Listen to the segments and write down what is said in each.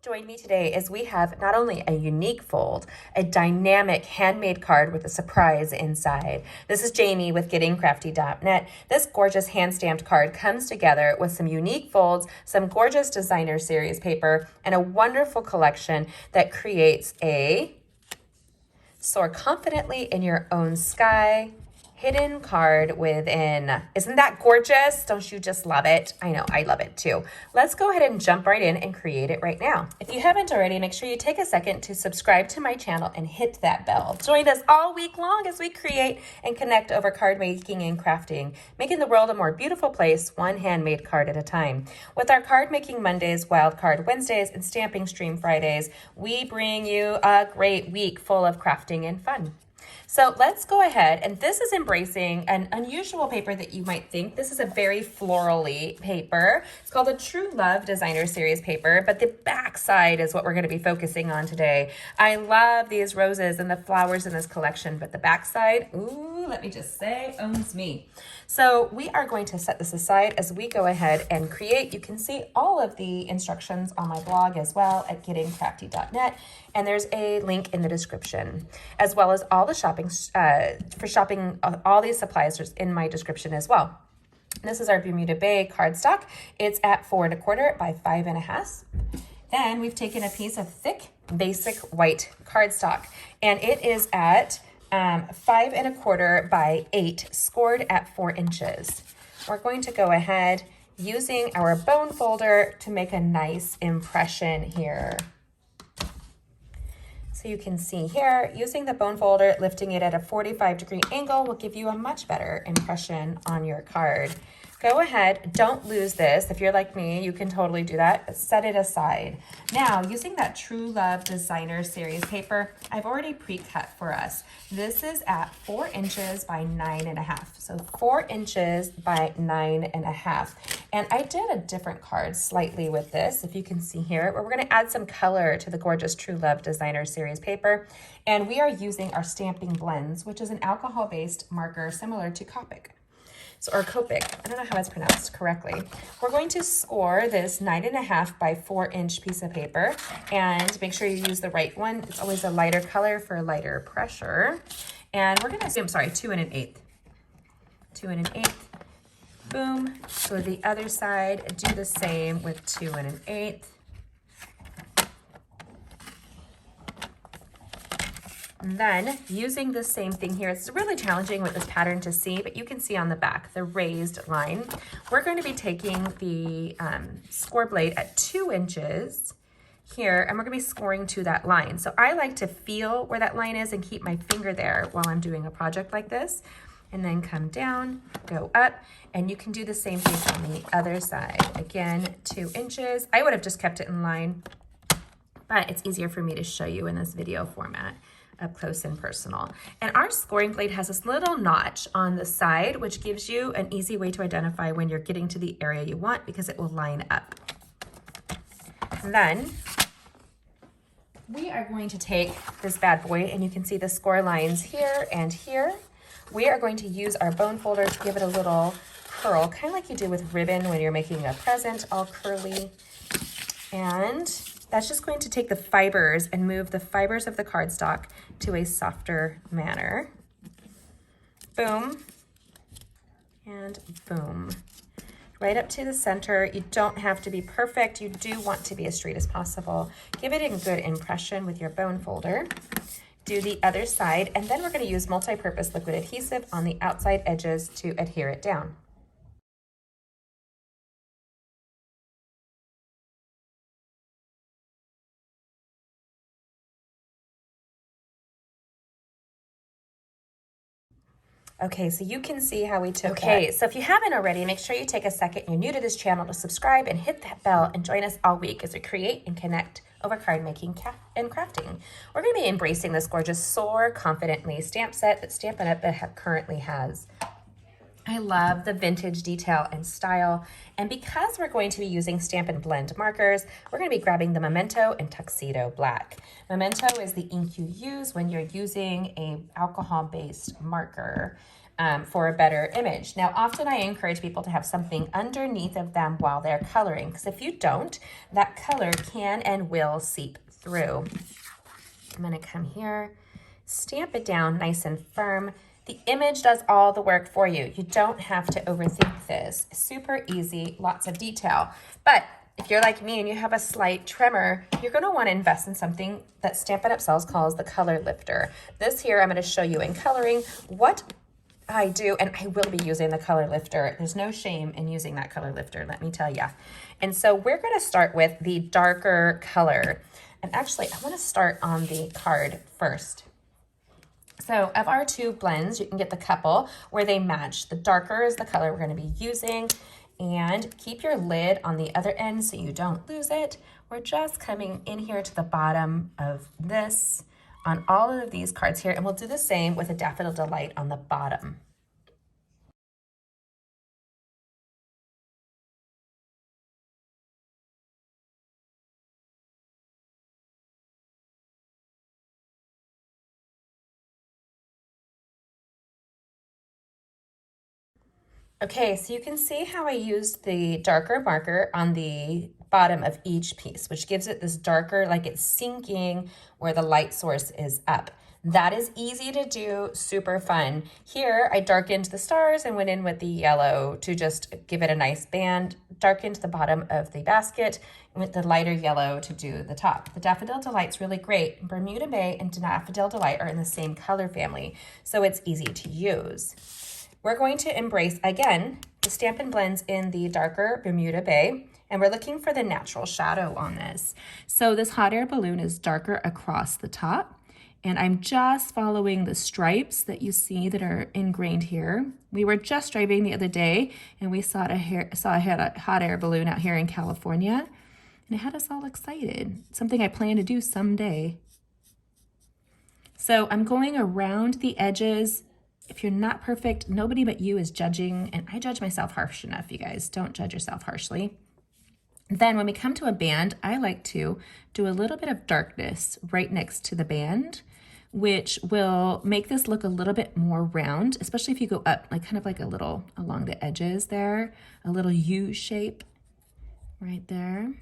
Join me today as we have not only a unique fold, a dynamic handmade card with a surprise inside. This is Jamie with gettingcrafty.net. This gorgeous hand-stamped card comes together with some unique folds, some gorgeous designer series paper, and a wonderful collection that creates a soar confidently in your own sky hidden card within. Isn't that gorgeous? Don't you just love it? I know, I love it too. Let's go ahead and jump right in and create it right now. If you haven't already, make sure you take a second to subscribe to my channel and hit that bell. Join us all week long as we create and connect over card making and crafting, making the world a more beautiful place, one handmade card at a time. With our card making Mondays, wild card Wednesdays, and stamping stream Fridays, we bring you a great week full of crafting and fun. So let's go ahead, and this is embracing an unusual paper that you might think. This is a very florally paper. It's called a True Love Designer Series paper, but the back side is what we're going to be focusing on today. I love these roses and the flowers in this collection, but the back side, ooh, let me just say, owns me. So we are going to set this aside as we go ahead and create. You can see all of the instructions on my blog as well at gettingcrafty.net, and there's a link in the description, as well as all the shopping for shopping. All these supplies are in my description as well. This is our Bermuda Bay cardstock. It's at 4 1/4 by 5 1/2. Then we've taken a piece of thick, basic white cardstock, and it is at 5 1/4 by 8, scored at 4 inches. We're going to go ahead using our bone folder to make a nice impression here. So you can see here, using the bone folder, lifting it at a 45-degree angle will give you a much better impression on your card. Go ahead, don't lose this. If you're like me, you can totally do that, but set it aside. Now, using that True Love Designer Series paper, I've already pre-cut for us. This is at 4 inches by 9 1/2. So 4 inches by 9 1/2. And I did a different card slightly with this, if you can see here, where we're gonna add some color to the gorgeous True Love Designer Series paper. And we are using our Stampin' Blends, which is an alcohol-based marker similar to Copic. Or Copic, I don't know how it's pronounced correctly. We're going to score this 9 1/2 by 4 inch piece of paper, and make sure you use the right one. It's always a lighter color for lighter pressure. And we're gonna assume, 2 1/8. 2 1/8, boom. Go to the other side, do the same with 2 1/8. And then using the same thing here, it's really challenging with this pattern to see, but you can see on the back, the raised line. We're going to be taking the score blade at 2 inches here, and we're gonna be scoring to that line. So I like to feel where that line is and keep my finger there while I'm doing a project like this, and then come down, go up, and you can do the same thing on the other side. Again, 2 inches. I would have just kept it in line, but it's easier for me to show you in this video format, up close and personal. And our scoring blade has this little notch on the side, which gives you an easy way to identify when you're getting to the area you want, because it will line up. And then we are going to take this bad boy, and you can see the score lines here and here. We are going to use our bone folder to give it a little curl, kind of like you do with ribbon when you're making a present, all curly. And that's just going to take the fibers and move the fibers of the cardstock to a softer manner. Boom, and boom. Right up to the center. You don't have to be perfect. You do want to be as straight as possible. Give it a good impression with your bone folder. Do the other side, and then we're going to use multi-purpose liquid adhesive on the outside edges to adhere it down. Okay, so you can see how we took that. So if you haven't already, make sure you take a second, you're new to this channel, to subscribe and hit that bell and join us all week as we create and connect over card making and crafting. We're going to be embracing this gorgeous Soar Confidently stamp set that Stampin' UP currently has. I love the vintage detail and style, and because we're going to be using Stampin' Blend markers, we're going to be grabbing the Memento and Tuxedo Black. Memento is the ink you use when you're using a alcohol-based marker. for a better image. Now, often I encourage people to have something underneath of them while they're coloring, because if you don't, that color can and will seep through. I'm gonna come here, stamp it down nice and firm. The image does all the work for you. You don't have to overthink this. Super easy, lots of detail. But if you're like me and you have a slight tremor, you're gonna wanna invest in something that Stampin' Up! Sells calls the color lifter. This here, I'm gonna show you in coloring what I do, and I will be using the color lifter. There's no shame in using that color lifter, let me tell you. And so we're gonna start with the darker color. And actually, I wanna start on the card first. So of our two blends, you can get the couple where they match. The darker is the color we're gonna be using, and keep your lid on the other end so you don't lose it. We're just coming in here to the bottom of this on all of these cards here, and we'll do the same with a Daffodil Delight on the bottom. Okay, so you can see how I used the darker marker on the bottom of each piece, which gives it this darker, like it's sinking where the light source is up. That is easy to do, super fun. Here, I darkened the stars and went in with the yellow to just give it a nice band, darkened the bottom of the basket with the lighter yellow to do the top. The Daffodil Delight's really great. Bermuda Bay and Daffodil Delight are in the same color family, so it's easy to use. We're going to embrace, again, the Stampin' Blends in the darker Bermuda Bay, and we're looking for the natural shadow on this. So this hot air balloon is darker across the top, and I'm just following the stripes that you see that are ingrained here. We were just driving the other day, and we saw a hot air balloon out here in California, and it had us all excited. Something I plan to do someday. So I'm going around the edges. If you're not perfect, nobody but you is judging, and I judge myself harsh enough, you guys. Don't judge yourself harshly. Then when we come to a band, I like to do a little bit of darkness right next to the band, which will make this look a little bit more round, especially if you go up, like kind of like a little along the edges there, a little U shape right there.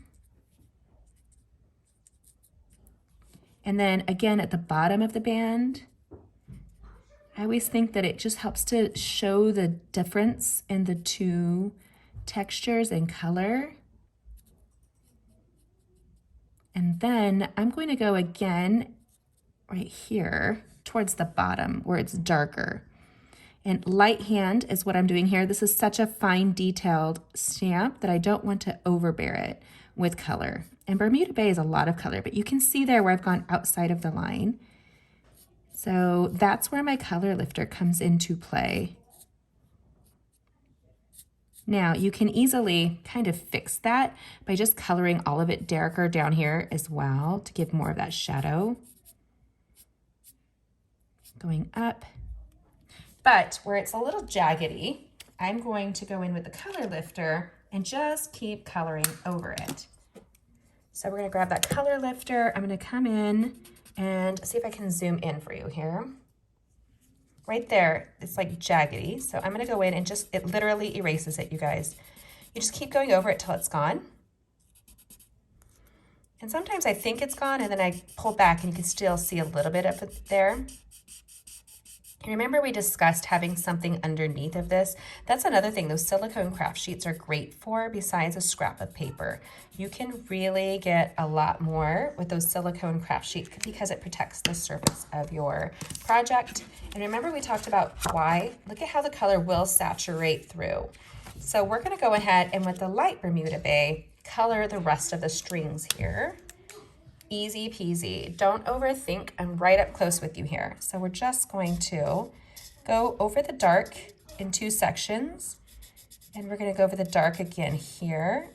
And then again at the bottom of the band, I always think that it just helps to show the difference in the two textures and color. And then I'm going to go again right here towards the bottom where it's darker. And light hand is what I'm doing here. This is such a fine detailed stamp that I don't want to overbear it with color. And Bermuda Bay is a lot of color, but you can see there where I've gone outside of the line. So that's where my color lifter comes into play. Now you can easily kind of fix that by just coloring all of it darker down here as well to give more of that shadow. Going up. But where it's a little jaggedy, I'm going to go in with the color lifter and just keep coloring over it. So we're gonna grab that color lifter. I'm gonna come in and see if I can zoom in for you here. Right there, it's like jaggedy. So I'm gonna go in and just, it literally erases it, you guys. You just keep going over it till it's gone. And sometimes I think it's gone and then I pull back and you can still see a little bit of it there. And remember we discussed having something underneath of this. That's another thing those silicone craft sheets are great for besides a scrap of paper. You can really get a lot more with those silicone craft sheets because it protects the surface of your project. And remember we talked about why? Look at how the color will saturate through. So we're gonna go ahead and with the light Bermuda Bay, color the rest of the strings here. Easy peasy. Don't overthink. I'm right up close with you here. So we're just going to go over the dark in two sections. And we're going to go over the dark again here.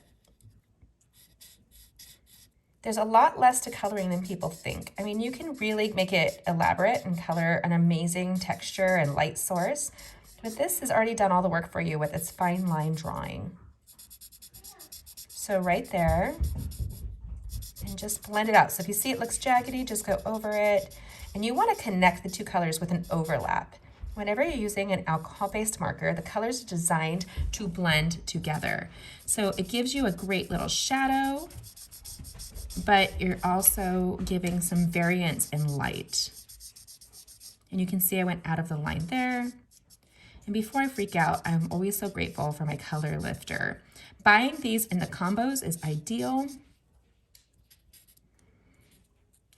There's a lot less to coloring than people think. I mean, you can really make it elaborate and color an amazing texture and light source. But this has already done all the work for you with its fine line drawing. So right there. And just blend it out. So if you see it looks jaggedy, just go over it. And you want to connect the two colors with an overlap. whenever you're using an alcohol-based marker, the colors are designed to blend together. So it gives you a great little shadow, but you're also giving some variance in light. And you can see I went out of the line there. And before I freak out, I'm always so grateful for my color lifter. Buying these in the combos is ideal.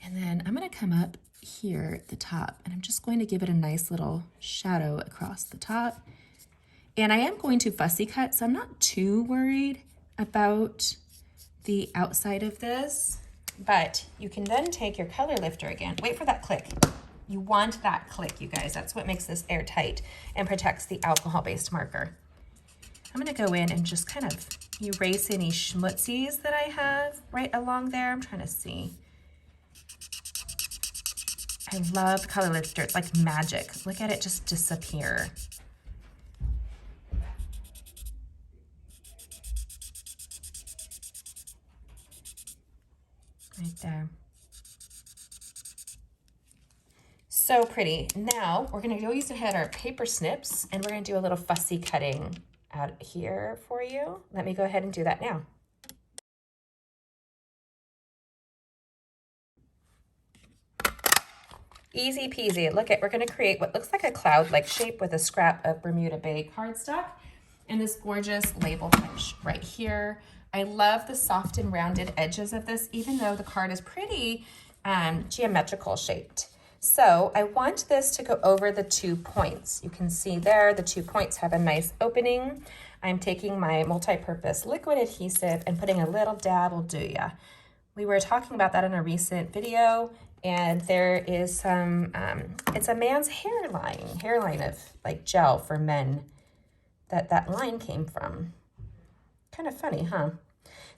And then I'm gonna come up here at the top and I'm just going to give it a nice little shadow across the top. And I am going to fussy cut, so I'm not too worried about the outside of this, but you can then take your color lifter again. Wait for that click. You want that click, you guys. That's what makes this airtight and protects the alcohol-based marker. I'm gonna go in and just kind of erase any schmutzies that I have right along there. I'm trying to see. I love color lifter, it's like magic. Look at it just disappear. Right there. So pretty. Now we're gonna go use ahead our paper snips and we're gonna do a little fussy cutting out here for you. Let me go ahead and do that now. Easy peasy. Look at, we're gonna create what looks like a cloud-like shape with a scrap of Bermuda Bay cardstock and this gorgeous label punch right here. I love the soft and rounded edges of this, even though the card is pretty geometrical shaped. So I want this to go over the 2 points. You can see there, the 2 points have a nice opening. I'm taking my multi-purpose liquid adhesive and putting a little dab will do ya. We were talking about that in a recent video, and there is some, it's a man's hairline of like gel for men that line came from. Kind of funny, huh?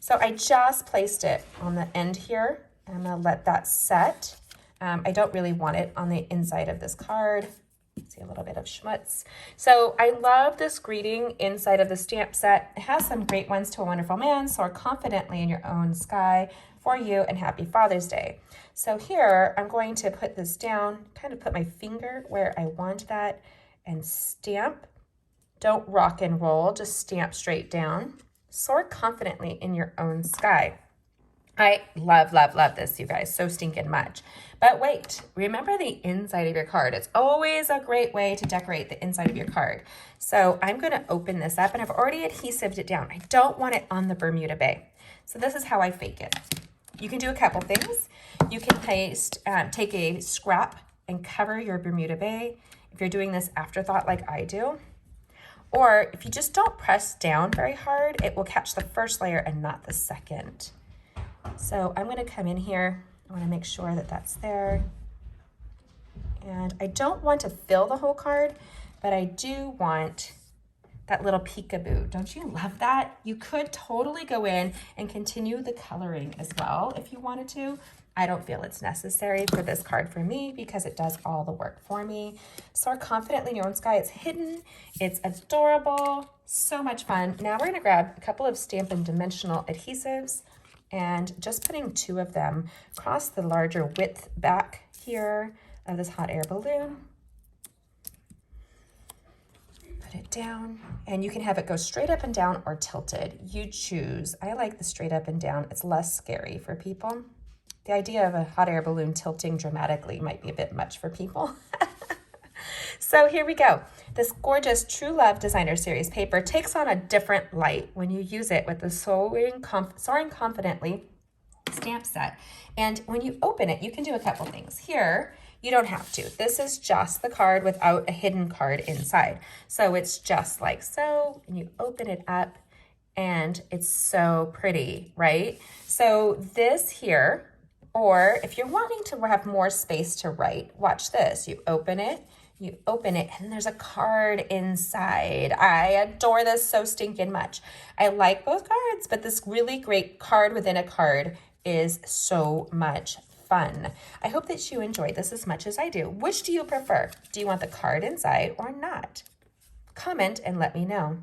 So I just placed it on the end here. I'm gonna let that set. I don't really want it on the inside of this card. See a little bit of schmutz. So I love this greeting inside of the stamp set. It has some great ones to a wonderful man. Soar confidently in your own sky for you and happy Father's Day. So here I'm going to put this down, kind of put my finger where I want that and stamp. Don't rock and roll, just stamp straight down. Soar confidently in your own sky. I love, love, love this, you guys, so stinking much. But wait, remember the inside of your card. It's always a great way to decorate the inside of your card. So I'm gonna open this up and I've already adhesived it down. I don't want it on the Bermuda Bay. So this is how I fake it. You can do a couple things. You can take a scrap and cover your Bermuda Bay if you're doing this afterthought like I do. Or if you just don't press down very hard, it will catch the first layer and not the second. So I'm going to come in here. I want to make sure that that's there. And I don't want to fill the whole card, but I do want that little peekaboo. Don't you love that? You could totally go in and continue the coloring as well if you wanted to. I don't feel it's necessary for this card for me because it does all the work for me. Soar confidently in your own sky. It's hidden. It's adorable. So much fun. Now we're going to grab a couple of Stampin' dimensional adhesives and just putting 2 of them across the larger width back here of this hot air balloon. Put it down, and you can have it go straight up and down or tilted. You choose. I like the straight up and down. It's less scary for people. The idea of a hot air balloon tilting dramatically might be a bit much for people. So here we go. This gorgeous True Love Designer Series paper takes on a different light when you use it with the Soaring Confidently stamp set. And when you open it, you can do a couple things. Here, you don't have to. This is just the card without a hidden card inside. So it's just like so, and you open it up, and it's so pretty, right? So this here, or if you're wanting to have more space to write, watch this. You open it, and there's a card inside. I adore this so stinking much. I like both cards, but this really great card within a card is so much fun. I hope that you enjoyed this as much as I do. Which do you prefer? Do you want the card inside or not? Comment and let me know.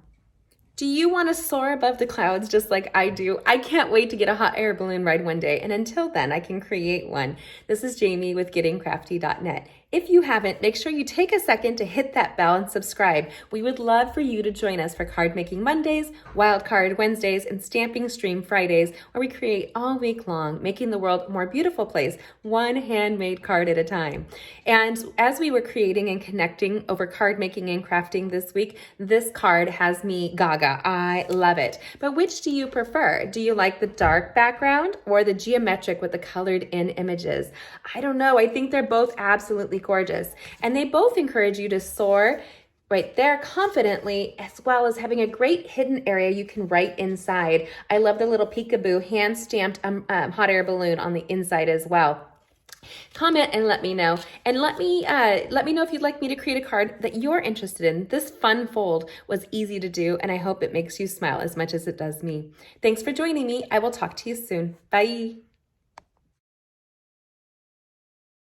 Do you want to soar above the clouds just like I do? I can't wait to get a hot air balloon ride one day. And until then, I can create one. This is Jamie with gettingcrafty.net. If you haven't, make sure you take a second to hit that bell and subscribe. We would love for you to join us for Card Making Mondays, Wildcard Wednesdays, and Stamping Stream Fridays, where we create all week long, making the world a more beautiful place, one handmade card at a time. And as we were creating and connecting over card making and crafting this week, this card has me gaga. I love it. But which do you prefer? Do you like the dark background or the geometric with the colored in images? I don't know. I think they're both absolutely gorgeous. And they both encourage you to soar right there confidently, as well as having a great hidden area you can write inside. I love the little peekaboo hand-stamped hot air balloon on the inside as well. Comment and let me know. And let me know if you'd like me to create a card that you're interested in. This fun fold was easy to do, and I hope it makes you smile as much as it does me. Thanks for joining me. I will talk to you soon. Bye.